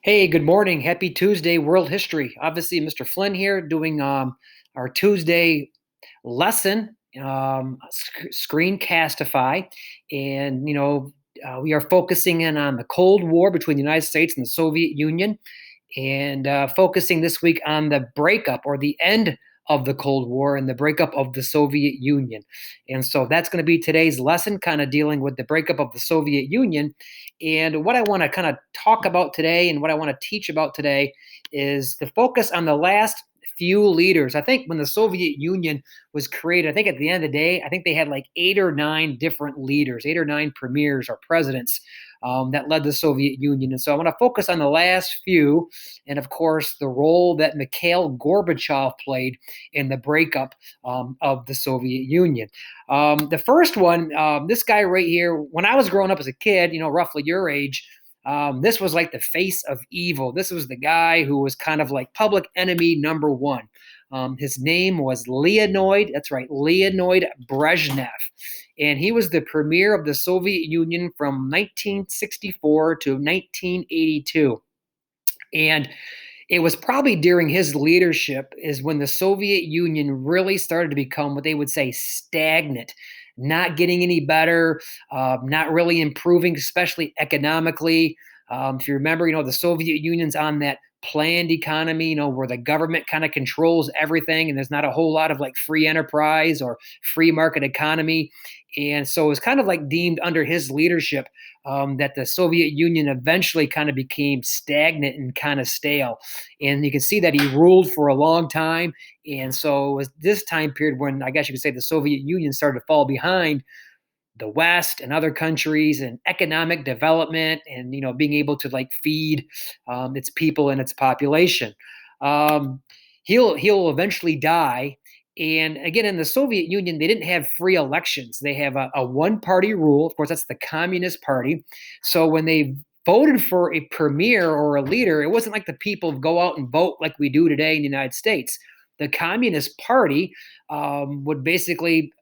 Hey, good morning. Happy Tuesday, World History. Obviously, Mr. Flynn here doing our Tuesday lesson, Screencastify. And, we are focusing in on the Cold War between the United States and the Soviet Union and focusing this week on the breakup or the end of the Cold War and the breakup of the Soviet Union. And so that's going to be today's lesson, kind of dealing with the breakup of the Soviet Union. And what I want to kind of talk about today and what I want to teach about today is the focus on the last few leaders. I think when the Soviet Union was created, I think at the end of the day, I think they had like 8 or 9 different leaders, 8 or 9 premiers or presidents that led the Soviet Union. And so I want to focus on the last few, and of course, the role that Mikhail Gorbachev played in the breakup of the Soviet Union. The first one, this guy right here, when I was growing up as a kid, roughly your age, this was like the face of evil. This was the guy who was kind of like public enemy number one. His name was Leonid, that's right, Leonid Brezhnev. And he was the premier of the Soviet Union from 1964 to 1982. And it was probably during his leadership is when the Soviet Union really started to become what they would say stagnant, not getting any better, not really improving, especially economically. If you remember, the Soviet Union's on that planned economy, where the government kind of controls everything and there's not a whole lot of like free enterprise or free market economy. And so it was kind of like deemed under his leadership that the Soviet Union eventually kind of became stagnant and kind of stale. And you can see that he ruled for a long time. And so it was this time period when I guess you could say the Soviet Union started to fall behind the West and other countries and economic development and being able to like feed its people and its population. Um, he'll eventually die. And again, in the Soviet Union, they didn't have free elections. They have a one-party rule. Of course, that's the Communist Party. So when they voted for a premier or a leader, it wasn't like the people go out and vote like we do today in the United States. The Communist Party would basically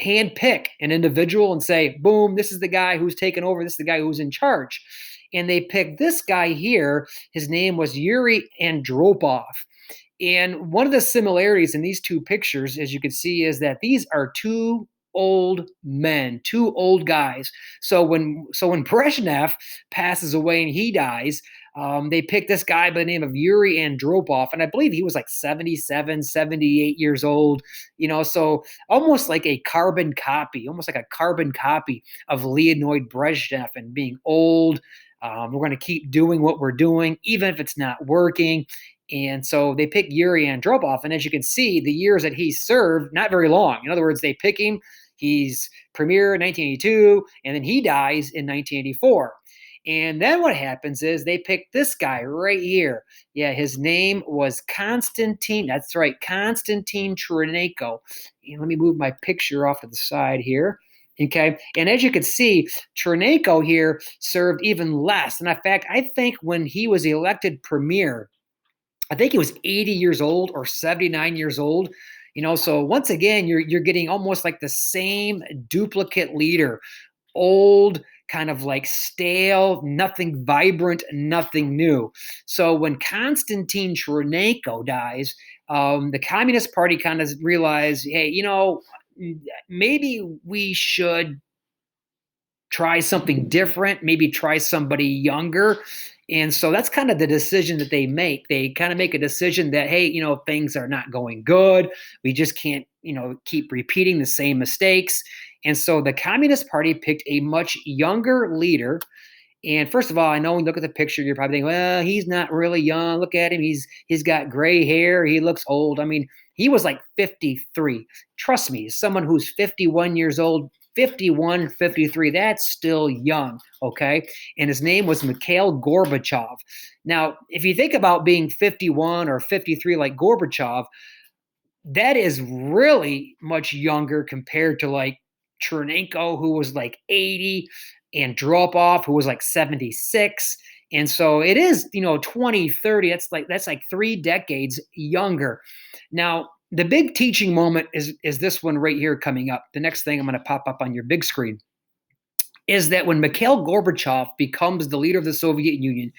handpick an individual and say, boom, this is the guy who's taken over. This is the guy who's in charge. And they picked this guy here. His name was Yuri Andropov. And one of the similarities in these two pictures, as you can see, is that these are two old men, two old guys. So when Brezhnev passes away and he dies, they picked this guy by the name of Yuri Andropov, and I believe he was like 77, 78 years old, so almost like a carbon copy, of Leonid Brezhnev and being old. We're going to keep doing what we're doing, even if it's not working. And so they pick Yuri Andropov. And as you can see, the years that he served, not very long. In other words, they pick him. He's premier in 1982, and then he dies in 1984. And then what happens is they pick this guy right here. Yeah, his name was Konstantin. That's right, Konstantin Chernenko. And let me move my picture off to the side here. Okay. And as you can see, Chernenko here served even less. And in fact, I think when he was elected premier, I think he was 80 years old or 79 years old. So once again, you're getting almost like the same duplicate leader, old, kind of like stale, nothing vibrant, nothing new. So when Konstantin Chernenko dies, the Communist Party kind of realized, hey, maybe we should try something different, maybe try somebody younger. And so that's kind of the decision that they make. They kind of make a decision that, hey, things are not going good. We just can't, keep repeating the same mistakes. And so the Communist Party picked a much younger leader. And first of all, I know when you look at the picture, you're probably thinking, well, he's not really young. Look at him. He's got gray hair. He looks old. I mean, he was like 53. Trust me, someone who's 51 years old, 51, 53, that's still young, okay? And his name was Mikhail Gorbachev. Now, if you think about being 51 or 53 like Gorbachev, that is really much younger compared to like Chernenko, who was like 80, and Dropov, who was like 76. And so it is, 2030. That's like 3 decades younger. Now, the big teaching moment is this one right here coming up. The next thing I'm going to pop up on your big screen is that when Mikhail Gorbachev becomes the leader of the Soviet Union,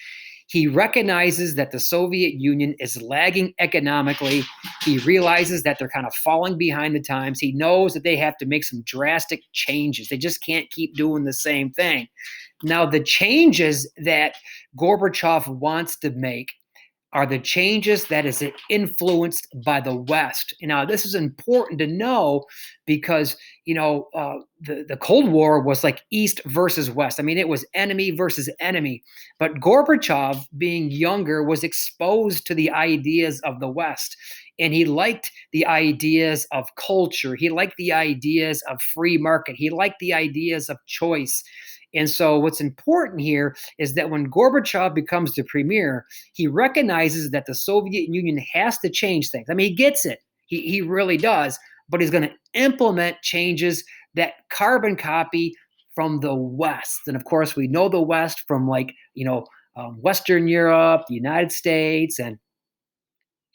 He recognizes that the Soviet Union is lagging economically. He realizes that they're kind of falling behind the times. He knows that they have to make some drastic changes. They just can't keep doing the same thing. Now, the changes that Gorbachev wants to make are the changes that is influenced by the West. Now, this is important to know because the Cold War was like East versus West. I mean, it was enemy versus enemy. But Gorbachev, being younger, was exposed to the ideas of the West, and he liked the ideas of culture. He liked the ideas of free market. He liked the ideas of choice. And so, what's important here is that when Gorbachev becomes the premier, he recognizes that the Soviet Union has to change things. I mean, he gets it. He really does. But he's going to implement changes that carbon copy from the West. And of course, we know the West from Western Europe, the United States, and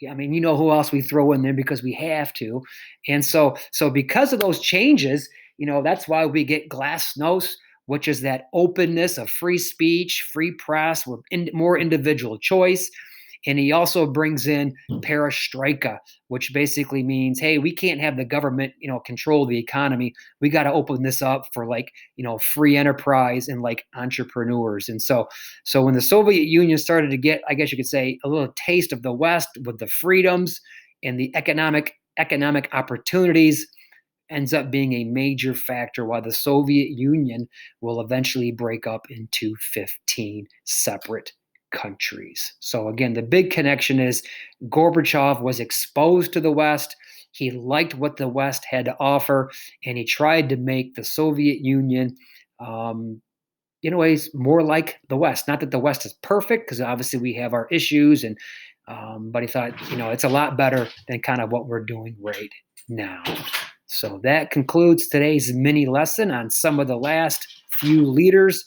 yeah, I mean, you know who else we throw in there because we have to. And so because of those changes, that's why we get glasnost, which is that openness of free speech, free press, more individual choice. And he also brings in perestroika, which basically means, hey, we can't have the government, control the economy. We got to open this up for free enterprise and entrepreneurs. And so when the Soviet Union started to get, I guess you could say, a little taste of the West with the freedoms and the economic opportunities, ends up being a major factor why the Soviet Union will eventually break up into 15 separate countries. So again, the big connection is Gorbachev was exposed to the West. He liked what the West had to offer, and he tried to make the Soviet Union, in ways, more like the West. Not that the West is perfect, because obviously we have our issues, but he thought, it's a lot better than kind of what we're doing right now. So that concludes today's mini lesson on some of the last few leaders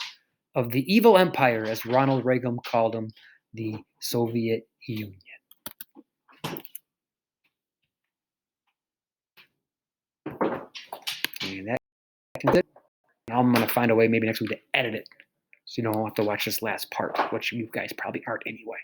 of the evil empire, as Ronald Reagan called them, the Soviet Union. And that concludes it. Now I'm going to find a way maybe next week to edit it so you don't have to watch this last part, which you guys probably aren't anyway.